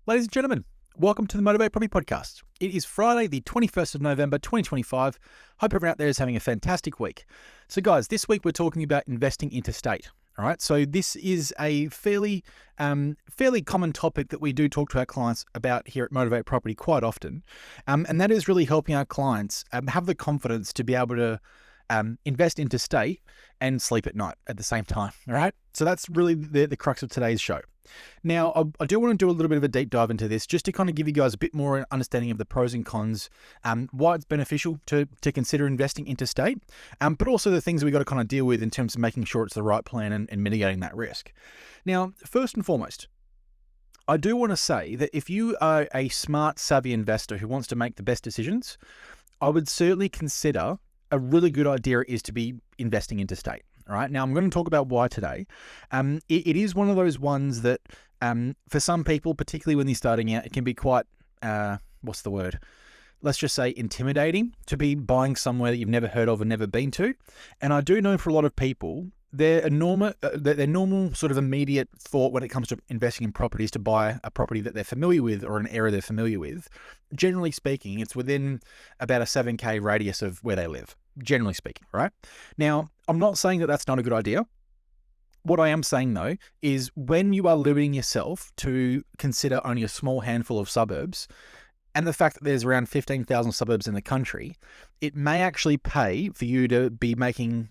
Ladies and gentlemen, welcome to the Motivate Property Podcast. It is Friday, the 21st of November, 2025. Hope everyone out there is having a fantastic week. So guys, this week we're talking about investing interstate. All right, so this is a fairly common topic that we do talk to our clients about here at Motivate Property quite often. And that is really helping our clients have the confidence to be able to invest interstate and sleep at night at the same time. All right, so that's really the crux of today's show. Now, I do want to do a little bit of a deep dive into this just to kind of give you guys a bit more understanding of the pros and cons, why it's beneficial to consider investing interstate, but also the things that we got to kind of deal with in terms of making sure it's the right plan and mitigating that risk. Now, first and foremost, I do want to say that if you are a smart, savvy investor who wants to make the best decisions, I would certainly consider a really good idea is to be investing interstate. All right. Now, I'm going to talk about why today. It is one of those ones that for some people, particularly when they're starting out, it can be quite, what's the word? Let's just say intimidating to be buying somewhere that you've never heard of and never been to. And I do know for a lot of people, their normal sort of immediate thought when it comes to investing in properties to buy a property that they're familiar with or an area they're familiar with. Generally speaking, it's within about a 7K radius of where they live, generally speaking, right? Now, I'm not saying that that's not a good idea. What I am saying, though, is when you are limiting yourself to consider only a small handful of suburbs, and the fact that there's around 15,000 suburbs in the country, it may actually pay for you to be making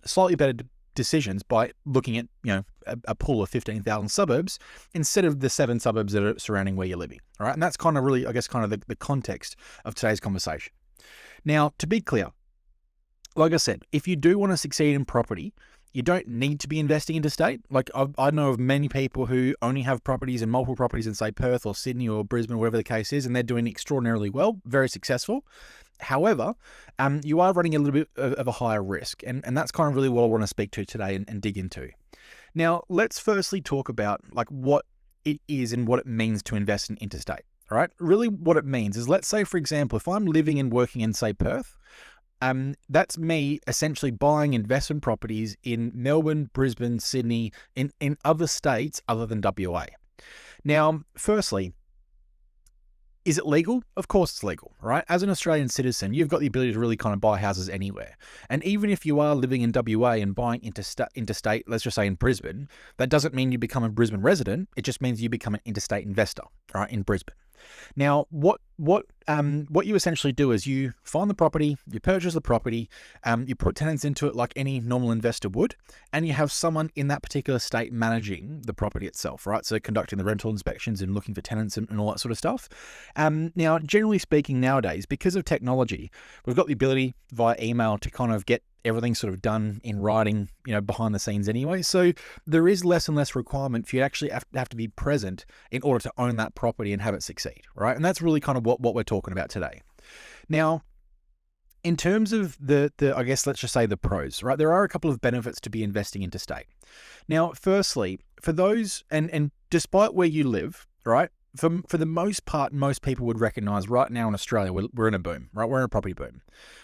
slightly better decisions by looking at, a pool of 15,000 suburbs instead of the 7 suburbs that are surrounding where you're living. All right. And that's kind of really, I guess, kind of the context of today's conversation. Now, to be clear, like I said, if you do want to succeed in property, you don't need to be investing interstate. Like I know of many people who only have properties and multiple properties in, say, Perth or Sydney or Brisbane, whatever the case is, and they're doing extraordinarily well, very successful. However, you are running a little bit of a higher risk, and that's kind of really what I want to speak to today and dig into. Now, let's firstly talk about like what it is and what it means to invest in interstate. All right, really what it means is, let's say, for example, if I'm living and working in, say, Perth, that's me essentially buying investment properties in Melbourne, Brisbane, Sydney, in other states other than WA. Now, firstly, is it legal? Of course it's legal, right? As an Australian citizen, you've got the ability to really kind of buy houses anywhere. And even if you are living in WA and buying interstate, let's just say in Brisbane, that doesn't mean you become a Brisbane resident. It just means you become an interstate investor, right, in Brisbane. Now, what you essentially do is you find the property, you purchase the property, you put tenants into it like any normal investor would, and you have someone in that particular state managing the property itself, right? So conducting the rental inspections and looking for tenants and all that sort of stuff. Now, generally speaking nowadays, because of technology, we've got the ability via email to kind of get everything sort of done in writing, behind the scenes anyway. So there is less and less requirement for you to actually have to be present in order to own that property and have it succeed, right? And that's really kind of what we're talking about today. Now, in terms of the I guess, let's just say the pros, right? There are a couple of benefits to be investing interstate. Now, firstly, for those, and despite where you live, right? For the most part, most people would recognize right now in Australia, we're in a boom, right? We're in a property boom.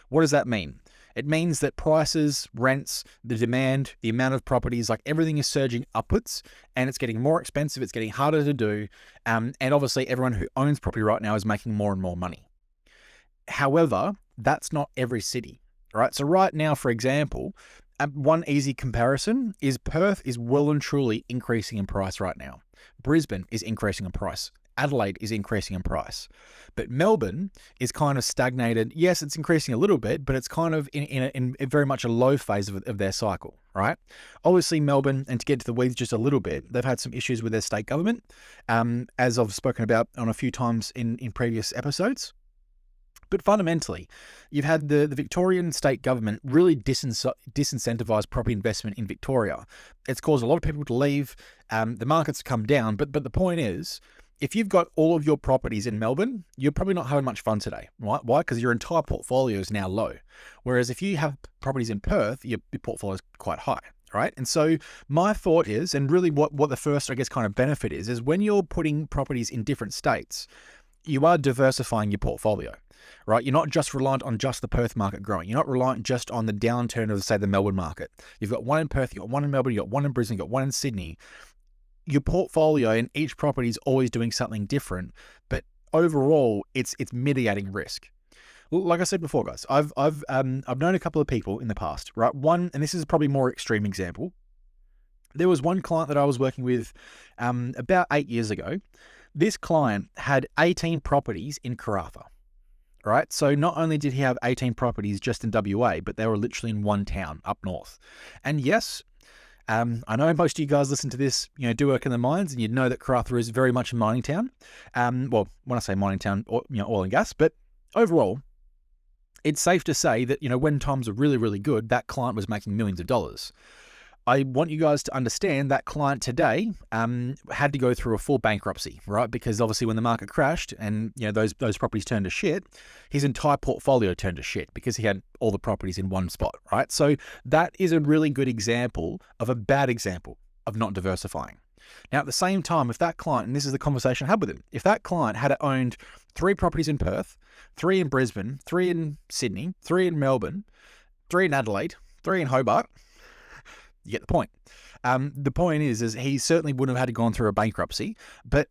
What does that mean? It means that prices, rents, the demand, the amount of properties, like everything is surging upwards, and it's getting more expensive. It's getting harder to do. And obviously everyone who owns property right now is making more and more money. However, that's not every city, right? So right now, for example, one easy comparison is Perth is well and truly increasing in price right now. Brisbane is increasing in price. Adelaide is increasing in price, but Melbourne is kind of stagnated. Yes, it's increasing a little bit, but it's kind of in very much a low phase of their cycle, right? Obviously, Melbourne, and to get to the weeds just a little bit, they've had some issues with their state government, as I've spoken about on a few times in previous episodes. But fundamentally, you've had the Victorian state government really disincentivize property investment in Victoria. It's caused a lot of people to leave. The market's come down, but the point is, if you've got all of your properties in Melbourne, you're probably not having much fun today, right? Why? Because your entire portfolio is now low. Whereas if you have properties in Perth, your portfolio is quite high, right? And so my thought is, and really what the first, I guess, kind of benefit is when you're putting properties in different states, you are diversifying your portfolio, right? You're not just reliant on just the Perth market growing. You're not reliant just on the downturn of, say, the Melbourne market. You've got one in Perth, you've got one in Melbourne, you've got one in Brisbane, you've got one in Sydney. your portfolio and each property is always doing something different, but overall it's mitigating risk. Like I said before, guys, I've known a couple of people in the past, right? One, and this is probably a more extreme example. There was one client that I was working with about 8 years ago. This client had 18 properties in Karratha, right? So not only did he have 18 properties just in WA, but they were literally in one town up north. And yes, I know most of you guys listen to this, do work in the mines, and you know that Karratha is very much a mining town. Well, when I say mining town, oil and gas, but overall, it's safe to say that, when times are really, really good, that client was making millions of dollars. I want you guys to understand that client today had to go through a full bankruptcy, right? Because obviously when the market crashed and those properties turned to shit, his entire portfolio turned to shit because he had all the properties in one spot, right? So that is a really good example of a bad example of not diversifying. Now, at the same time, if that client, and this is the conversation I had with him, if that client had owned 3 properties in Perth, 3 in Brisbane, 3 in Sydney, 3 in Melbourne, 3 in Adelaide, 3 in Hobart, you get the point. The point is he certainly wouldn't have had to gone through a bankruptcy, but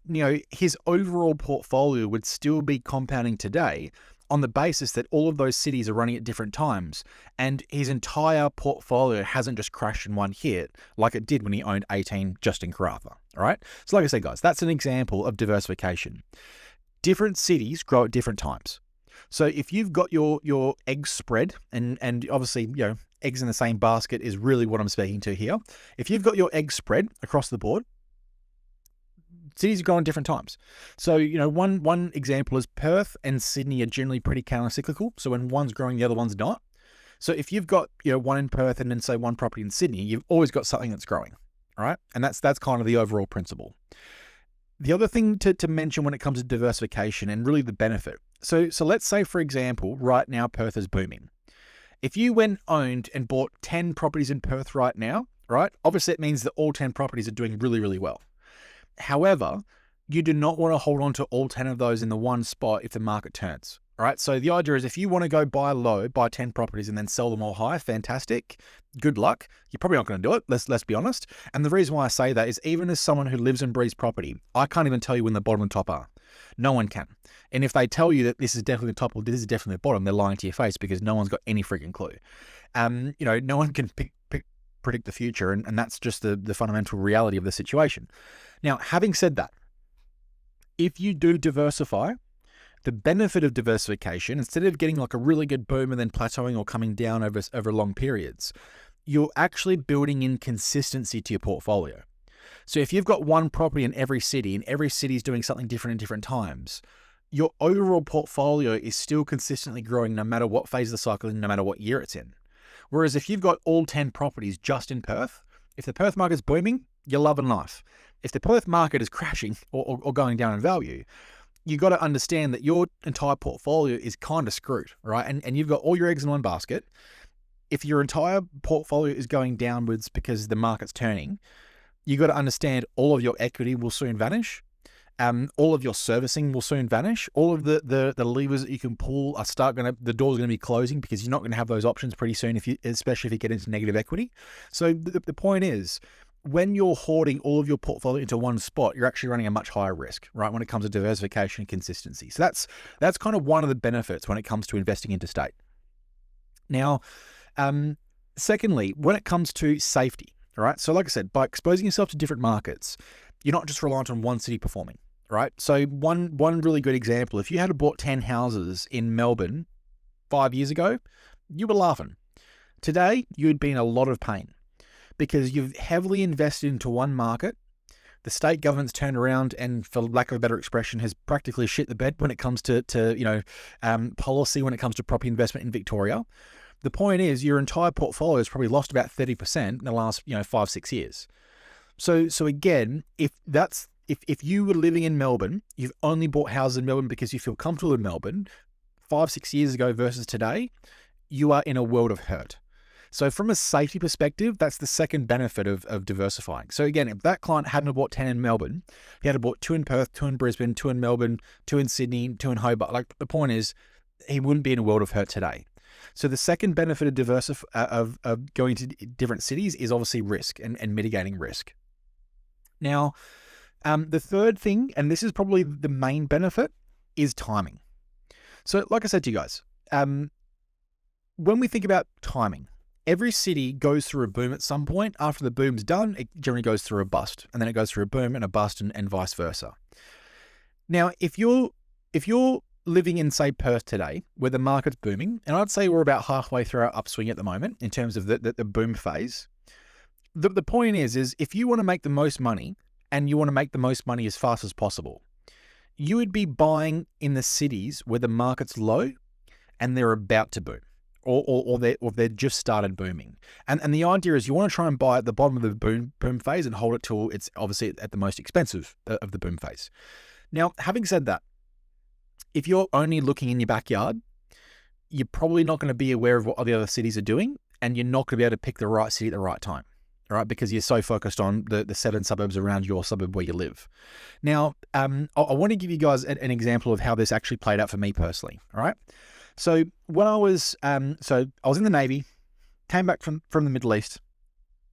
his overall portfolio would still be compounding today on the basis that all of those cities are running at different times, and his entire portfolio hasn't just crashed in one hit like it did when he owned 18 just in Karratha. All right. So like I said, guys, that's an example of diversification. Different cities grow at different times. So if you've got your eggs spread, and obviously, eggs in the same basket is really what I'm speaking to here. If you've got your eggs spread across the board, cities grow in different times. So, one example is Perth and Sydney are generally pretty counter-cyclical. So when one's growing, the other one's not. So if you've got, one in Perth and then say one property in Sydney, you've always got something that's growing, all right? And that's kind of the overall principle. The other thing to mention when it comes to diversification and really the benefit. So let's say, for example, right now Perth is booming. If you went owned and bought 10 properties in Perth right now, right? Obviously it means that all 10 properties are doing really, really well. However, you do not want to hold on to all 10 of those in the one spot if the market turns, right? So the idea is if you want to go buy low, buy 10 properties and then sell them all high, fantastic. Good luck. You're probably not going to do it. Let's be honest. And the reason why I say that is even as someone who lives and breathes property, I can't even tell you when the bottom and top are. No one can. And if they tell you that this is definitely the top or this is definitely the bottom, they're lying to your face because no one's got any freaking clue. No one can predict the future, and that's just the fundamental reality of the situation. Now, having said that, if you do diversify, the benefit of diversification, instead of getting like a really good boom and then plateauing or coming down over long periods, you're actually building in consistency to your portfolio. So if you've got one property in every city and every city is doing something different at different times, your overall portfolio is still consistently growing no matter what phase of the cycle and no matter what year it's in. Whereas if you've got all 10 properties just in Perth, if the Perth market is booming, you're loving life. If the Perth market is crashing or going down in value, you got to understand that your entire portfolio is kind of screwed, right? And you've got all your eggs in one basket. If your entire portfolio is going downwards because the market's turning, you got to understand all of your equity will soon vanish. All of your servicing will soon vanish. All of the levers that you can pull are the door's going to be closing because you're not going to have those options pretty soon, especially if you get into negative equity. So the point is, when you're hoarding all of your portfolio into one spot, you're actually running a much higher risk, right? When it comes to diversification and consistency. So that's kind of one of the benefits when it comes to investing interstate. Now, secondly, when it comes to safety, all right? So like I said, by exposing yourself to different markets, you're not just reliant on one city performing, right? So one really good example, if you had bought 10 houses in Melbourne 5 years ago, you were laughing. Today, you'd be in a lot of pain because you've heavily invested into one market. The state government's turned around and, for lack of a better expression, has practically shit the bed when it comes to policy, when it comes to property investment in Victoria. The point is, your entire portfolio has probably lost about 30% in the last 5-6 years. So again, if you were living in Melbourne, you've only bought houses in Melbourne because you feel comfortable in Melbourne, 5-6 years ago versus today, you are in a world of hurt. So from a safety perspective, that's the second benefit of diversifying. So again, if that client hadn't bought 10 in Melbourne, he had bought 2 in Perth, 2 in Brisbane, 2 in Melbourne, 2 in Sydney, 2 in Hobart. Like, the point is, he wouldn't be in a world of hurt today. So the second benefit of going to different cities is obviously risk and mitigating risk. Now, the third thing, and this is probably the main benefit, is timing. So like I said to you guys, when we think about timing, every city goes through a boom at some point. After the boom's done, it generally goes through a bust, and then it goes through a boom and a bust, and vice versa. Now, if you're living in, say, Perth today, where the market's booming, and I'd say we're about halfway through our upswing at the moment in terms of the boom phase, the point is if you want to make the most money, and you want to make the most money as fast as possible, you would be buying in the cities where the market's low and they're about to boom, or they're just started booming. And the idea is you want to try and buy at the bottom of the boom phase and hold it till it's obviously at the most expensive of the boom phase. Now, having said that, if you're only looking in your backyard, you're probably not going to be aware of what the other cities are doing, and you're not going to be able to pick the right city at the right time, all right? Because you're so focused on the 7 suburbs around your suburb where you live. Now, I want to give you guys an example of how this actually played out for me personally, all right? So when I was, I was in the Navy, came back from the Middle East,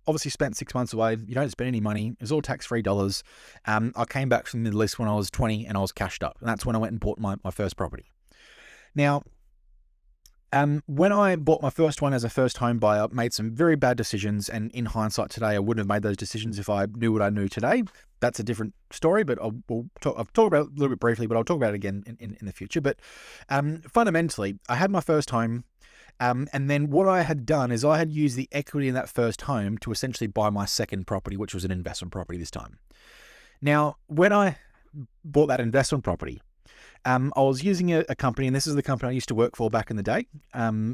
obviously spent 6 months away. You don't spend any money. It was all tax-free dollars. I came back from the Middle East when I was 20 and I was cashed up. And that's when I went and bought my first property. Now, when I bought my first one as a first home buyer, made some very bad decisions. And in hindsight today, I wouldn't have made those decisions if I knew what I knew today. That's a different story, but I've talked about it a little bit briefly, but I'll talk about it again in the future. But fundamentally, I had my first home. And then what I had done is I had used the equity in that first home to essentially buy my second property, which was an investment property this time. Now, when I bought that investment property, I was using a company, and this is the company I used to work for back in the day.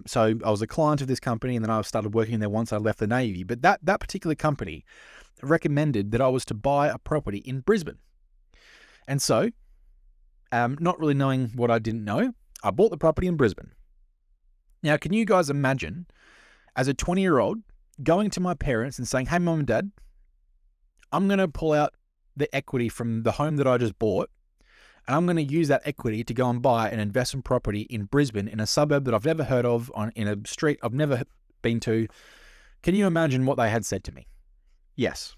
So I was a client of this company, and then I started working there once I left the Navy. But that particular company recommended that I was to buy a property in Brisbane. And so, not really knowing what I didn't know, I bought the property in Brisbane. Now, can you guys imagine, as a 20-year-old, going to my parents and saying, hey, Mum and Dad, I'm going to pull out the equity from the home that I just bought, and I'm going to use that equity to go and buy an investment property in Brisbane, in a suburb that I've never heard of, in a street I've never been to. Can you imagine what they had said to me? Yes.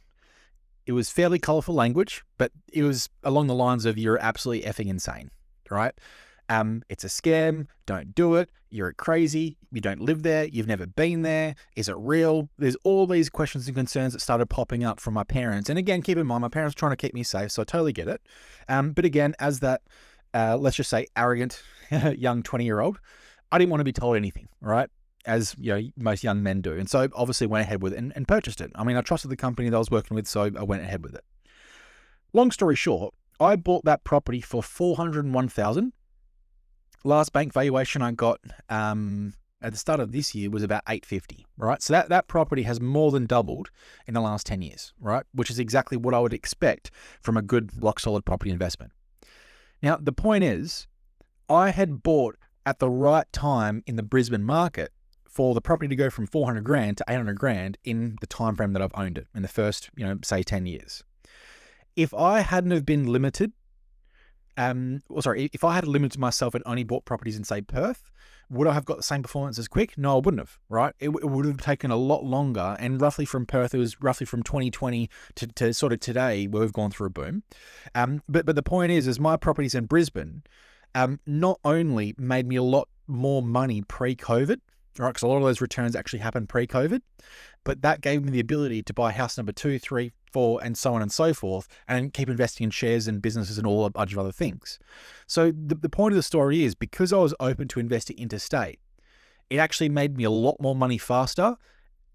It was fairly colourful language, but it was along the lines of, you're absolutely effing insane, right? It's a scam. Don't do it. You're crazy. You don't live there. You've never been there. Is it real? There's all these questions and concerns that started popping up from my parents. And again, keep in mind, my parents are trying to keep me safe, so I totally get it. But again, as that, let's just say, arrogant young 20-year-old, I didn't want to be told anything, right? As you know, most young men do. And so obviously went ahead with it and purchased it. I mean, I trusted the company that I was working with, so I went ahead with it. Long story short, I bought that property for $401,000. Last bank valuation I got at the start of this year was about $850, right? So that property has more than doubled in the last 10 years, right? Which is exactly what I would expect from a good, rock-solid property investment. Now, the point is, I had bought at the right time in the Brisbane market for the property to go from $400,000 to $800,000 in the time frame that I've owned it, in the first, say 10 years. If I hadn't have been limited, if I had limited myself and only bought properties in, say, Perth, would I have got the same performance as quick? No, I wouldn't have, right? It would have taken a lot longer. And roughly from Perth, it was roughly from 2020 to sort of today where we've gone through a boom. But the point is my properties in Brisbane not only made me a lot more money pre-COVID, right? Because a lot of those returns actually happened pre-COVID, but that gave me the ability to buy house number 2, 3, 4, and so on and so forth, and keep investing in shares and businesses and all a bunch of other things. So the point of the story is, because I was open to investing interstate, it actually made me a lot more money faster,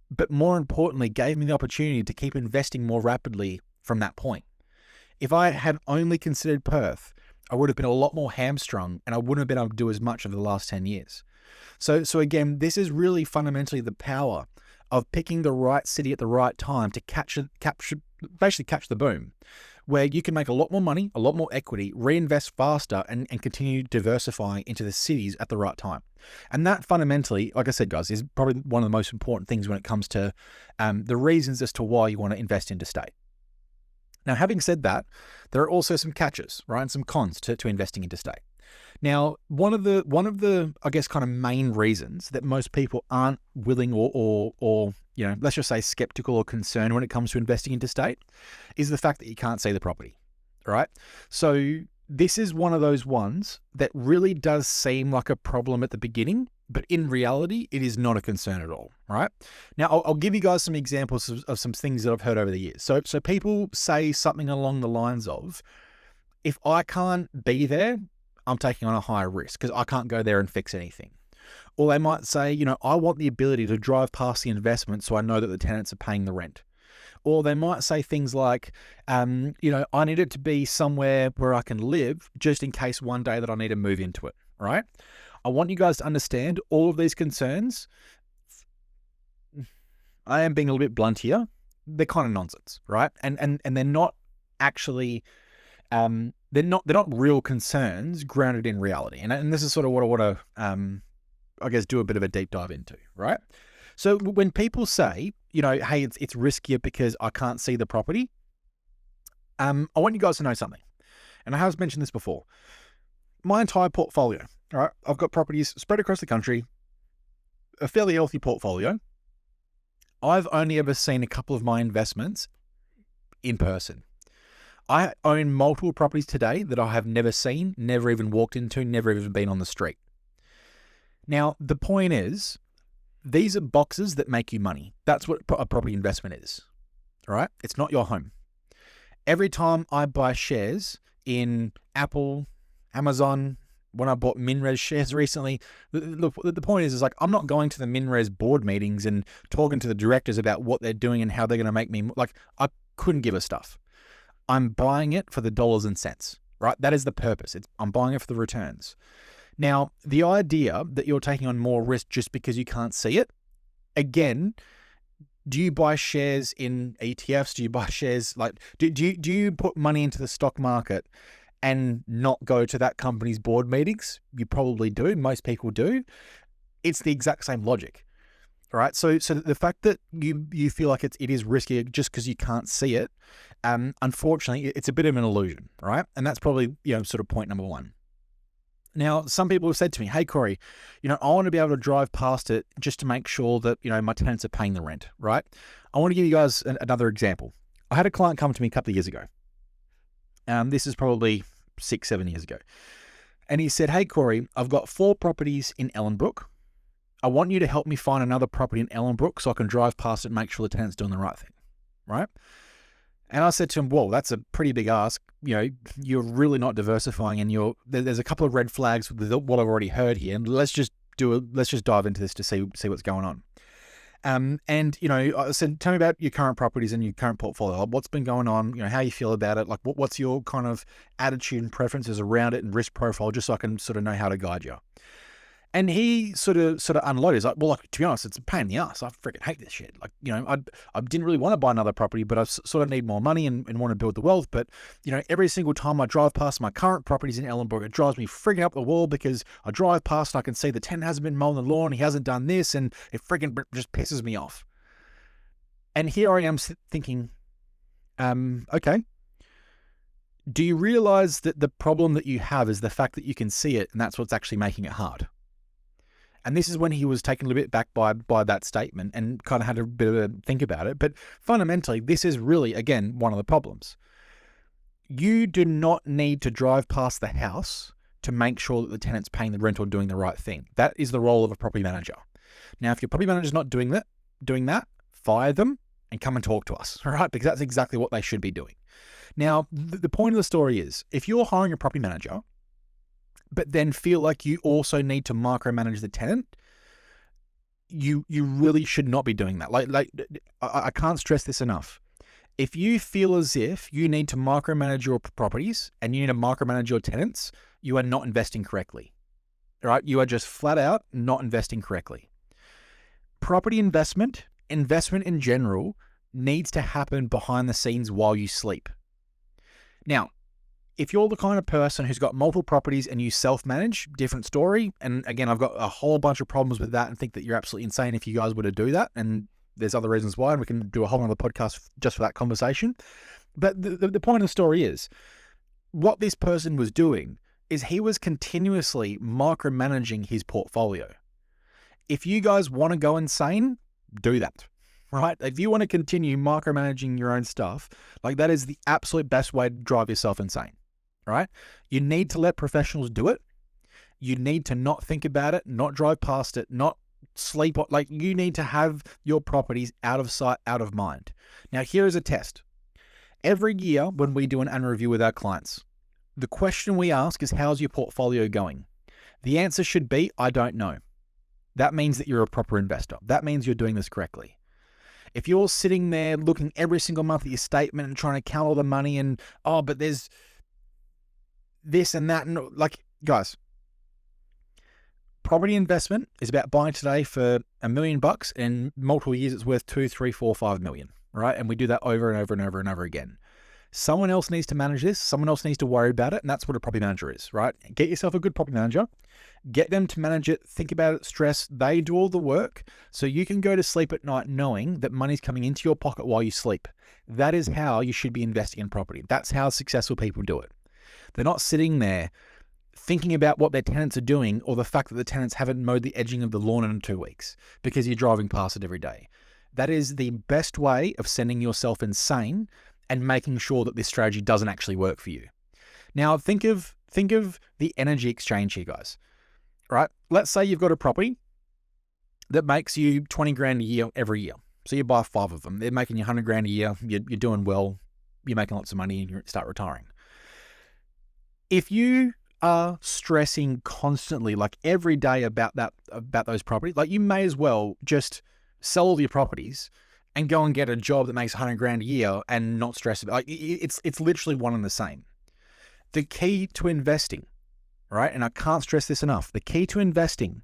but more importantly, gave me the opportunity to keep investing more rapidly from that point. If I had only considered Perth, I would have been a lot more hamstrung, and I wouldn't have been able to do as much over the last 10 years. So again, this is really fundamentally the power of picking the right city at the right time to basically catch the boom, where you can make a lot more money, a lot more equity, reinvest faster, and continue diversifying into the cities at the right time. And that fundamentally, like I said, guys, is probably one of the most important things when it comes to the reasons as to why you want to invest interstate. Now, having said that, there are also some catches, right, and some cons to investing interstate. Now, one of the I guess kind of main reasons that most people aren't willing or let's just say skeptical or concerned when it comes to investing interstate is the fact that you can't see the property, right? So this is one of those ones that really does seem like a problem at the beginning, but in reality, it is not a concern at all, right? Now, I'll give you guys some examples of some things that I've heard over the years. So people say something along the lines of, if I can't be there, I'm taking on a higher risk because I can't go there and fix anything. Or they might say, I want the ability to drive past the investment so I know that the tenants are paying the rent. Or they might say things like, I need it to be somewhere where I can live just in case one day that I need to move into it, right? I want you guys to understand all of these concerns. I am being a little bit blunt here. They're kind of nonsense, right? And they're not actually, they're not real concerns grounded in reality. And this is sort of what I want to, I guess, do a bit of a deep dive into, right? So when people say, hey, it's riskier because I can't see the property, I want you guys to know something. And I have mentioned this before. My entire portfolio, all right, I've got properties spread across the country, a fairly healthy portfolio. I've only ever seen a couple of my investments in person. I own multiple properties today that I have never seen, never even walked into, never even been on the street. Now, the point is, these are boxes that make you money. That's what a property investment is, all right? It's not your home. Every time I buy shares in Apple, Amazon, when I bought MinRes shares recently, the point is like, I'm not going to the MinRes board meetings and talking to the directors about what they're doing and how they're going to make me, like, I couldn't give a stuff. I'm buying it for the dollars and cents, right? That is the purpose. I'm buying it for the returns. Now, the idea that you're taking on more risk just because you can't see it, again, do you buy shares in ETFs? Do you buy shares, like, do you put money into the stock market and not go to that company's board meetings? You probably do. Most people do. It's the exact same logic, right? So the fact that you feel like it is risky just because you can't see it, unfortunately, it's a bit of an illusion, right? And that's probably, sort of point number one. Now, some people have said to me, hey, Corey, I want to be able to drive past it just to make sure that, my tenants are paying the rent, right? I want to give you guys another example. I had a client come to me a couple of years ago. This is probably 6-7 years ago. And he said, hey, Corey, I've got 4 properties in Ellenbrook. I want you to help me find another property in Ellenbrook so I can drive past it and make sure the tenant's doing the right thing, right? And I said to him, whoa, that's a pretty big ask. You're really not diversifying, and there's a couple of red flags with what I've already heard here. And let's just dive into this to see what's going on. And I said, tell me about your current properties and your current portfolio. What's been going on? How you feel about it? Like, what's your kind of attitude and preferences around it and risk profile, just so I can sort of know how to guide you. And he sort of unloaded. He's like, well, to be honest, it's a pain in the ass. I freaking hate this shit. Like, I didn't really want to buy another property, but I sort of need more money and want to build the wealth. But, every single time I drive past my current properties in Ellenbrook, it drives me freaking up the wall because I drive past and I can see the tenant hasn't been mowing the lawn. He hasn't done this, and it freaking just pisses me off. And here I am thinking, okay, do you realize that the problem that you have is the fact that you can see it, and that's what's actually making it hard? And this is when he was taken a little bit back by that statement and kind of had a bit of a think about it. But fundamentally, this is really, again, one of the problems. You do not need to drive past the house to make sure that the tenant's paying the rent or doing the right thing. That is the role of a property manager. Now, if your property manager is not doing that, fire them and come and talk to us, all right? Because that's exactly what they should be doing. Now, the point of the story is, if you're hiring a property manager, but then feel like you also need to micromanage the tenant, you really should not be doing that. Like I can't stress this enough. If you feel as if you need to micromanage your properties and you need to micromanage your tenants, you are not investing correctly. All right? You are just flat out not investing correctly. Property investment in general, needs to happen behind the scenes while you sleep. Now, if you're the kind of person who's got multiple properties and you self-manage, different story. And again, I've got a whole bunch of problems with that and think that you're absolutely insane if you guys were to do that. And there's other reasons why, and we can do a whole other podcast just for that conversation. But the point of the story is, what this person was doing is he was continuously micromanaging his portfolio. If you guys want to go insane, do that, right? If you want to continue micromanaging your own stuff, like that is the absolute best way to drive yourself insane, right? You need to let professionals do it. You need to not think about it, not drive past it, not sleep. Like you need to have your properties out of sight, out of mind. Now, here is a test. Every year when we do an annual review with our clients, the question we ask is, how's your portfolio going? The answer should be, I don't know. That means that you're a proper investor. That means you're doing this correctly. If you're sitting there looking every single month at your statement and trying to count all the money and, oh, but there's this and that, and like, guys, property investment is about buying today for $1 million and multiple years it's worth 2, 3, 4, 5 million, right? And we do that over and over and over and over again. Someone else needs to manage this. Someone else needs to worry about it. And that's what a property manager is, right? Get yourself a good property manager. Get them to manage it. Think about it. Stress. They do all the work so you can go to sleep at night knowing that money's coming into your pocket while you sleep. That is how you should be investing in property. That's how successful people do it. They're not sitting there thinking about what their tenants are doing or the fact that the tenants haven't mowed the edging of the lawn in 2 weeks because you're driving past it every day. That is the best way of sending yourself insane and making sure that this strategy doesn't actually work for you. Now, think of the energy exchange here, guys, right? Let's say you've got a property that makes you 20 grand a year every year. So you buy 5 of them. They're making you 100 grand a year. You're doing well. You're making lots of money and you start retiring. If you are stressing constantly, like every day about those properties, like you may as well just sell all your properties and go and get a job that makes 100 grand a year and not stress about it. It's literally one and the same. The key to investing, right? And I can't stress this enough. The key to investing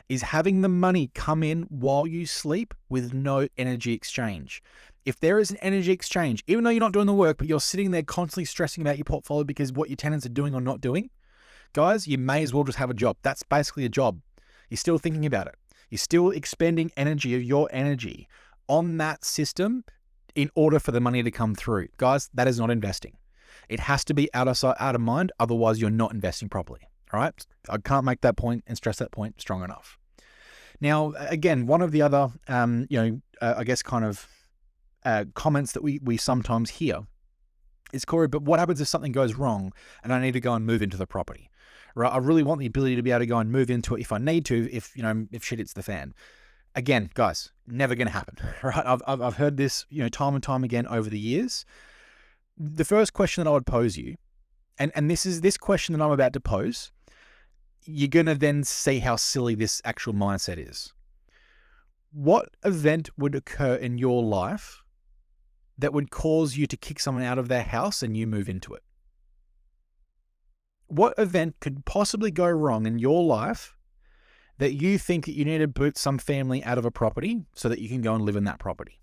is having the money come in while you sleep with no energy exchange. If there is an energy exchange, even though you're not doing the work, but you're sitting there constantly stressing about your portfolio because what your tenants are doing or not doing, guys, you may as well just have a job. That's basically a job. You're still thinking about it. You're still expending energy of your energy on that system in order for the money to come through. Guys, that is not investing. It has to be out of sight, out of mind. Otherwise, you're not investing properly. All right. I can't make that point and stress that point strong enough. Now, again, one of the other, I guess kind of comments that we sometimes hear is, Corey, but what happens if something goes wrong and I need to go and move into the property? Right? I really want the ability to be able to go and move into it if I need to, if shit hits the fan. Again, guys, never going to happen, right? I've heard this, time and time again over the years. The first question that I would pose you, and this question that I'm about to pose, you're going to then see how silly this actual mindset is. What event would occur in your life that would cause you to kick someone out of their house and you move into it? What event could possibly go wrong in your life that you think that you need to boot some family out of a property so that you can go and live in that property?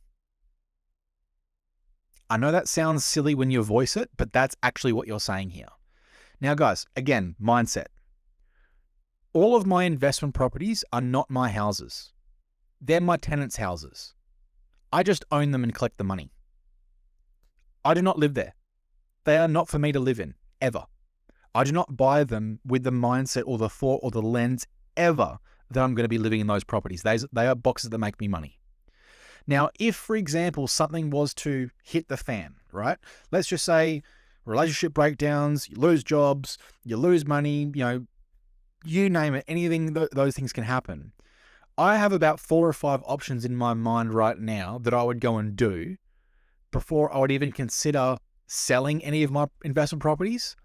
I know that sounds silly when you voice it, but that's actually what you're saying here. Now, guys, again, mindset. All of my investment properties are not my houses. They're my tenants' houses. I just own them and collect the money. I do not live there. They are not for me to live in, ever. I do not buy them with the mindset or the thought or the lens ever that I'm going to be living in those properties. They are boxes that make me money. Now, if, for example, something was to hit the fan, right? Let's just say relationship breakdowns, you lose jobs, you lose money, you name it, anything, those things can happen. I have about 4 or 5 options in my mind right now that I would go and do before I would even consider selling any of my investment properties,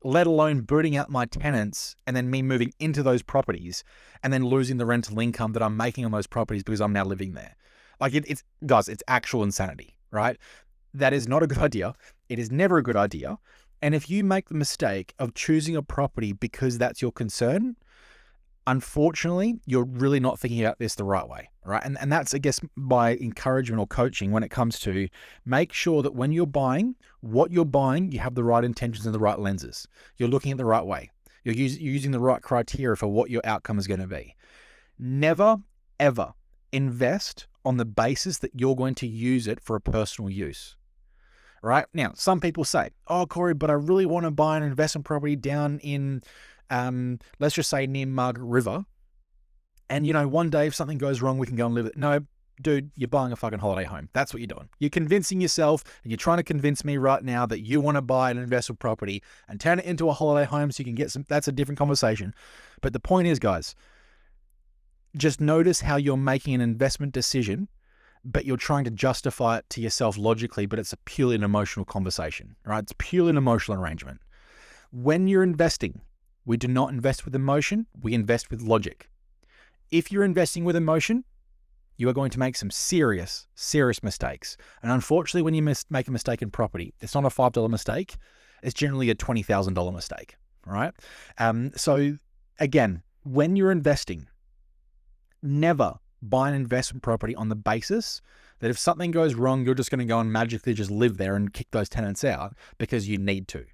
let alone booting out my tenants and then me moving into those properties and then losing the rental income that I'm making on those properties because I'm now living there. Like it's guys, it's actual insanity, right? That is not a good idea. It is never a good idea. And if you make the mistake of choosing a property because that's your concern, unfortunately, you're really not thinking about this the right way, right? And that's, I guess, my encouragement or coaching when it comes to make sure that when you're buying, what you're buying, you have the right intentions and the right lenses. You're looking at the right way. You're using the right criteria for what your outcome is going to be. Never, ever invest on the basis that you're going to use it for a personal use. right? Now, some people say, oh, Corey, but I really want to buy an investment property down in, let's just say near Margaret River. And, one day if something goes wrong, we can go and live it. No, dude, you're buying a fucking holiday home. That's what you're doing. You're convincing yourself, and you're trying to convince me right now that you want to buy an investment property and turn it into a holiday home so you can get some. That's a different conversation. But the point is, guys, just notice how you're making an investment decision, but you're trying to justify it to yourself logically, but it's a purely an emotional conversation, right? It's purely an emotional arrangement. When you're investing, we do not invest with emotion. We invest with logic. If you're investing with emotion, you are going to make some serious, serious mistakes. And unfortunately, when you make a mistake in property, it's not a $5 mistake. It's generally a $20,000 mistake, right? So again, when you're investing, never buy an investment property on the basis that if something goes wrong, you're just going to go and magically just live there and kick those tenants out because you need to.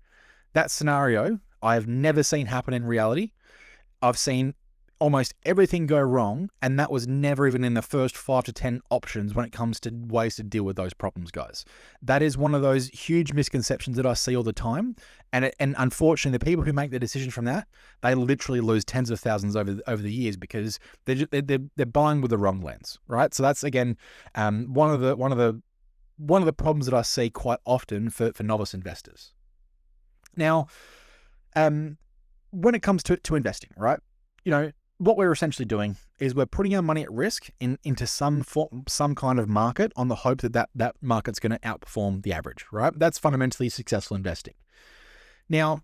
That scenario, I have never seen happen in reality. I've seen almost everything go wrong, and that was never even in the first 5 to 10 options when it comes to ways to deal with those problems, guys. That is one of those huge misconceptions that I see all the time, and unfortunately, the people who make the decision from that, they literally lose tens of thousands over the years because they're buying with the wrong lens, right? So that's again one of the problems that I see quite often for novice investors. Now, when it comes to investing, right? What we're essentially doing is we're putting our money at risk into some kind of market on the hope that market's going to outperform the average, right? That's fundamentally successful investing. Now,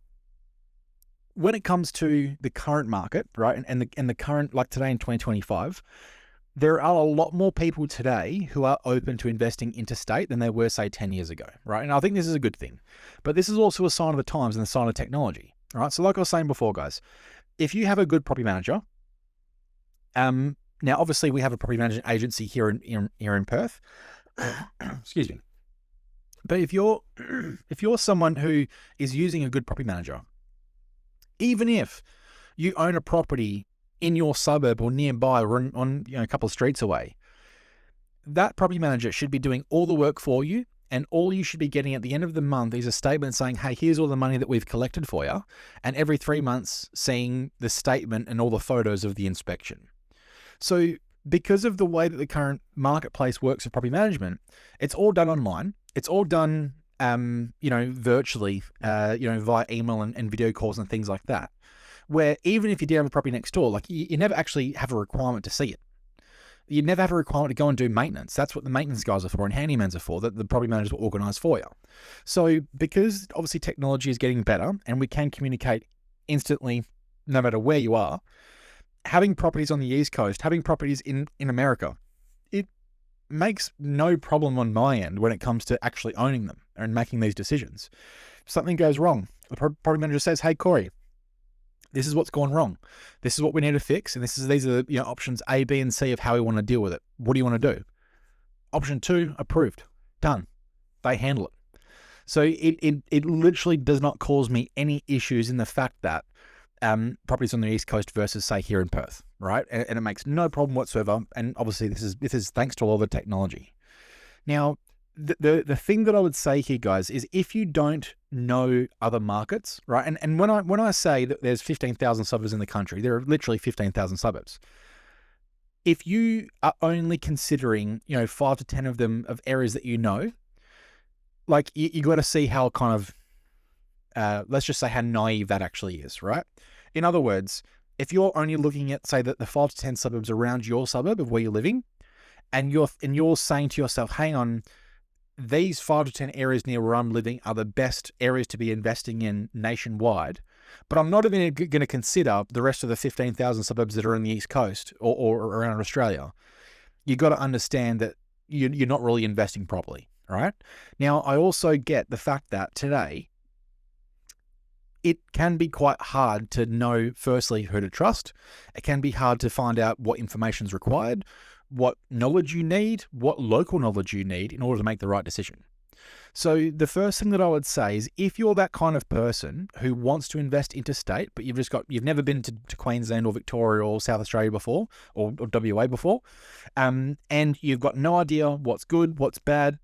when it comes to the current market, right, and the current, like today in 2025, there are a lot more people today who are open to investing interstate than there were, say, 10 years ago, right? And I think this is a good thing. But this is also a sign of the times and a sign of technology, right? So like I was saying before, guys, if you have a good property manager, now obviously we have a property management agency here in Perth. Excuse me. But if you're someone who is using a good property manager, even if you own a property in your suburb or nearby or on a couple of streets away, that property manager should be doing all the work for you, and all you should be getting at the end of the month is a statement saying, hey, here's all the money that we've collected for you, and every 3 months seeing the statement and all the photos of the inspection. So because of the way that the current marketplace works for property management, it's all done online. It's all done, virtually, via email and video calls and things like that, where even if you do have a property next door, like you never actually have a requirement to see it. You never have a requirement to go and do maintenance. That's what the maintenance guys are for and handymans are for, that the property managers will organise for you. So because obviously technology is getting better and we can communicate instantly no matter where you are, having properties on the East Coast, having properties in America, it makes no problem on my end when it comes to actually owning them and making these decisions. If something goes wrong, the property manager says, hey, Corey, this is what's gone wrong. This is what we need to fix. And these are the options A, B, and C of how we want to deal with it. What do you want to do? Option 2, approved, done. They handle it. So it literally does not cause me any issues in the fact that properties on the East Coast versus, say, here in Perth, right? And it makes no problem whatsoever. And obviously, this is thanks to all the technology. Now, the thing that I would say here, guys, is if you don't know other markets, right? And when I say that there's 15,000 suburbs in the country, there are literally 15,000 suburbs. If you are only considering, 5 to 10 of them of areas that like you got to see how kind of, let's just say how naive that actually is, right? In other words, if you're only looking at, say, that the 5 to 10 suburbs around your suburb of where you're living, and you're saying to yourself, hang on, these 5 to 10 areas near where I'm living are the best areas to be investing in nationwide, but I'm not even going to consider the rest of the 15,000 suburbs that are on the East Coast or around Australia. You got to understand that you're not really investing properly, right? Now, I also get the fact that today, it can be quite hard to know, firstly, who to trust. It can be hard to find out what information is required, what knowledge you need, what local knowledge you need in order to make the right decision. So the first thing that I would say is if you're that kind of person who wants to invest interstate, but you've never been to Queensland or Victoria or South Australia before, or WA before, and you've got no idea what's good, what's bad,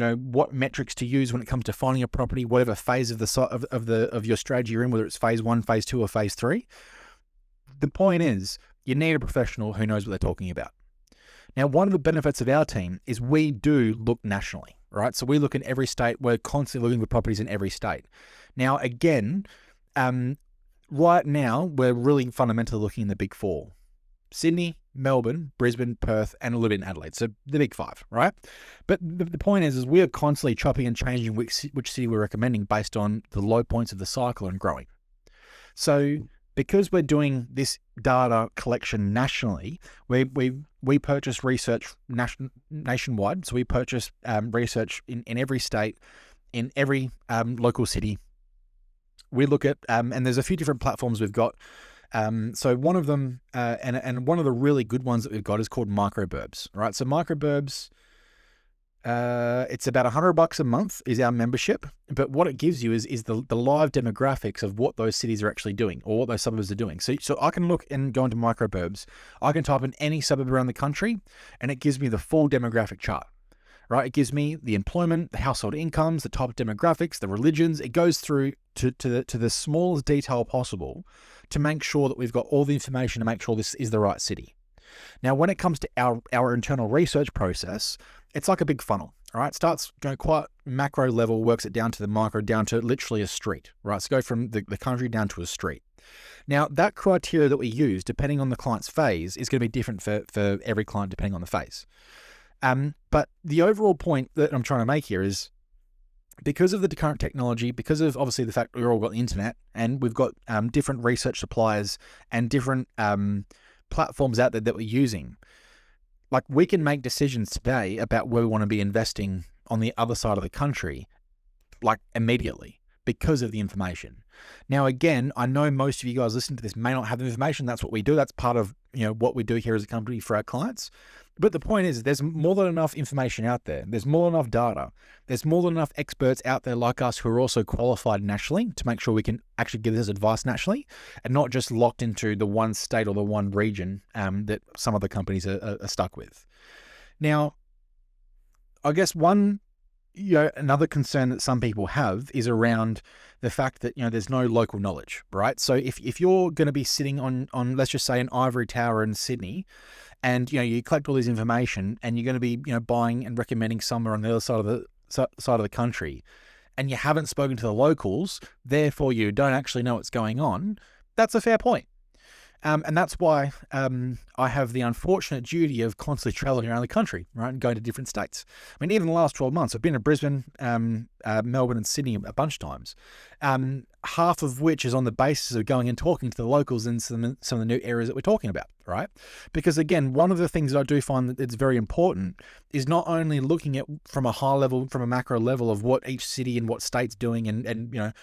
what metrics to use when it comes to finding a property, whatever phase of of your strategy you're in, whether it's phase 1, phase 2, or phase 3. The point is, you need a professional who knows what they're talking about. Now, one of the benefits of our team is we do look nationally, right? So we look in every state. We're constantly looking for properties in every state. Now, again, right now, we're really fundamentally looking in the big 4. Sydney, Melbourne, Brisbane, Perth, and a little bit in Adelaide. So the big 5, right? But the point is we are constantly chopping and changing which city we're recommending based on the low points of the cycle and growing. So because we're doing this data collection nationally, we purchase research nationwide. So we purchase research in every state, in every local city. We look at, and there's a few different platforms we've got. So one of them, and one of the really good ones that we've got is called Microburbs, right? So Microburbs, it's about $100 a month is our membership, but what it gives you is the live demographics of what those cities are actually doing or what those suburbs are doing. So I can look and go into Microburbs. I can type in any suburb around the country, and it gives me the full demographic chart. Right, it gives me the employment, the household incomes, the type of demographics, the religions. It goes through to the smallest detail possible to make sure that we've got all the information to make sure this is the right city. Now, when it comes to our internal research process, it's like a big funnel. All right, it starts going quite macro level, works it down to the micro, down to literally a street. Right, so go from the country down to a street. Now, that criteria that we use, depending on the client's phase, is going to be different for every client depending on the phase. But the overall point that I'm trying to make here is because of the current technology, because of obviously the fact that we've all got the internet and we've got different research suppliers and different platforms out there that we're using, like we can make decisions today about where we want to be investing on the other side of the country, like immediately because of the information. Now, again, I know most of you guys listening to this may not have the information. That's what we do. That's part of what we do here as a company for our clients. But the point is, there's more than enough information out there. There's more than enough data. There's more than enough experts out there like us who are also qualified nationally to make sure we can actually give this advice nationally and not just locked into the one state or the one region that some other companies are stuck with. Now, I guess another concern that some people have is around the fact that, there's no local knowledge, right? So if you're going to be sitting on, let's just say, an ivory tower in Sydney, and, you collect all this information and you're going to be, buying and recommending somewhere on the other side of the country, and you haven't spoken to the locals, therefore you don't actually know what's going on, that's a fair point. And that's why I have the unfortunate duty of constantly traveling around the country, right, and going to different states. I mean, even the last 12 months, I've been to Brisbane, Melbourne, and Sydney a bunch of times, half of which is on the basis of going and talking to the locals in some of the new areas that we're talking about, right? Because, again, one of the things that I do find that it's very important is not only looking at from a high level, from a macro level of what each city and what state's doing and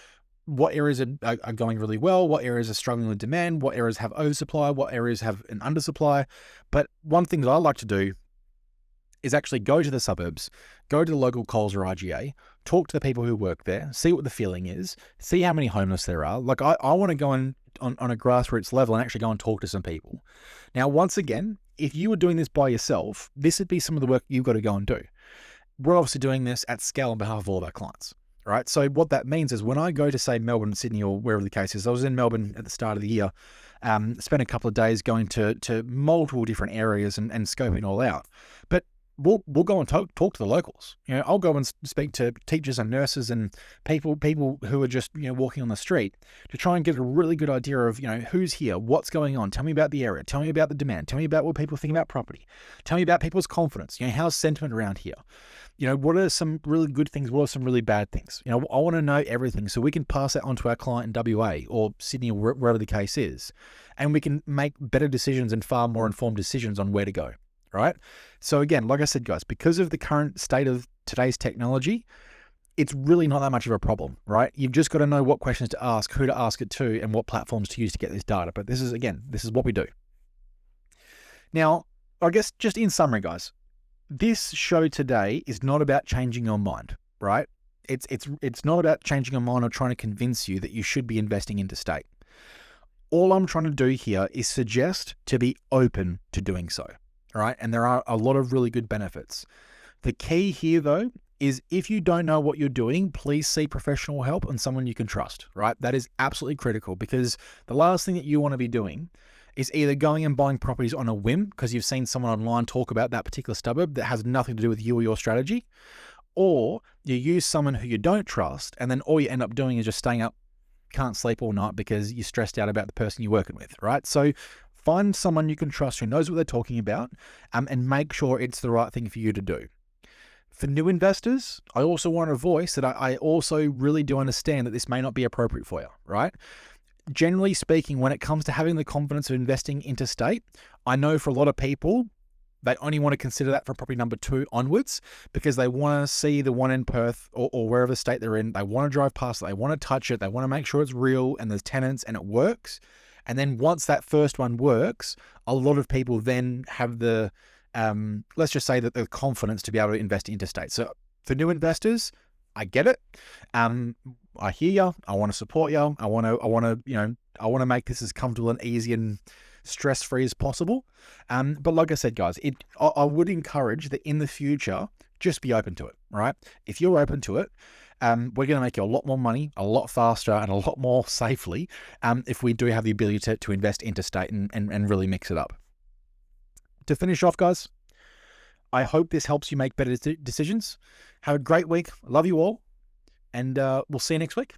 what areas are going really well, what areas are struggling with demand, what areas have oversupply, what areas have an undersupply. But one thing that I like to do is actually go to the suburbs, go to the local Coles or IGA, talk to the people who work there, see what the feeling is, see how many homeless there are. Like I want to go on a grassroots level and actually go and talk to some people. Now, once again, if you were doing this by yourself, this would be some of the work you've got to go and do. We're obviously doing this at scale on behalf of all of our clients. Right. So what that means is when I go to, say, Melbourne, Sydney, or wherever the case is, I was in Melbourne at the start of the year, spent a couple of days going to multiple different areas and scoping it all out. But we'll go and talk to the locals. I'll go and speak to teachers and nurses and people who are just, walking on the street to try and get a really good idea of, who's here, what's going on. Tell me about the area. Tell me about the demand. Tell me about what people think about property. Tell me about people's confidence. How's sentiment around here? What are some really good things? What are some really bad things? I want to know everything so we can pass that on to our client in WA or Sydney or wherever the case is. And we can make better decisions and far more informed decisions on where to go. Right? So again, like I said, guys, because of the current state of today's technology, it's really not that much of a problem, right? You've just got to know what questions to ask, who to ask it to, and what platforms to use to get this data. But this is what we do. Now, I guess just in summary, guys, this show today is not about changing your mind, right? It's not about changing your mind or trying to convince you that you should be investing interstate. All I'm trying to do here is suggest to be open to doing so. All right. And there are a lot of really good benefits. The key here, though, is if you don't know what you're doing, please seek professional help and someone you can trust, right? That is absolutely critical, because the last thing that you want to be doing is either going and buying properties on a whim because you've seen someone online talk about that particular suburb that has nothing to do with you or your strategy, or you use someone who you don't trust, and then all you end up doing is just staying up, can't sleep all night because you're stressed out about the person you're working with, right? So find someone you can trust who knows what they're talking about, and make sure it's the right thing for you to do. For new investors, I also want to voice that I also really do understand that this may not be appropriate for you, right? Generally speaking, when it comes to having the confidence of investing interstate, I know for a lot of people, they only want to consider that from property number 2 onwards, because they want to see the one in Perth or wherever state they're in. They want to drive past it. They want to touch it. They want to make sure it's real and there's tenants and it works. And then once that first one works, a lot of people then have the, let's just say that the confidence to be able to invest interstate. So for new investors, I get it. I hear you. I want to support you. I want to make this as comfortable and easy and stress-free as possible. But like I said, guys, I would encourage that in the future, just be open to it, right? If you're open to it, we're going to make you a lot more money, a lot faster, and a lot more safely if we do have the ability to invest interstate and really mix it up. To finish off, guys, I hope this helps you make better decisions. Have a great week. Love you all, and we'll see you next week.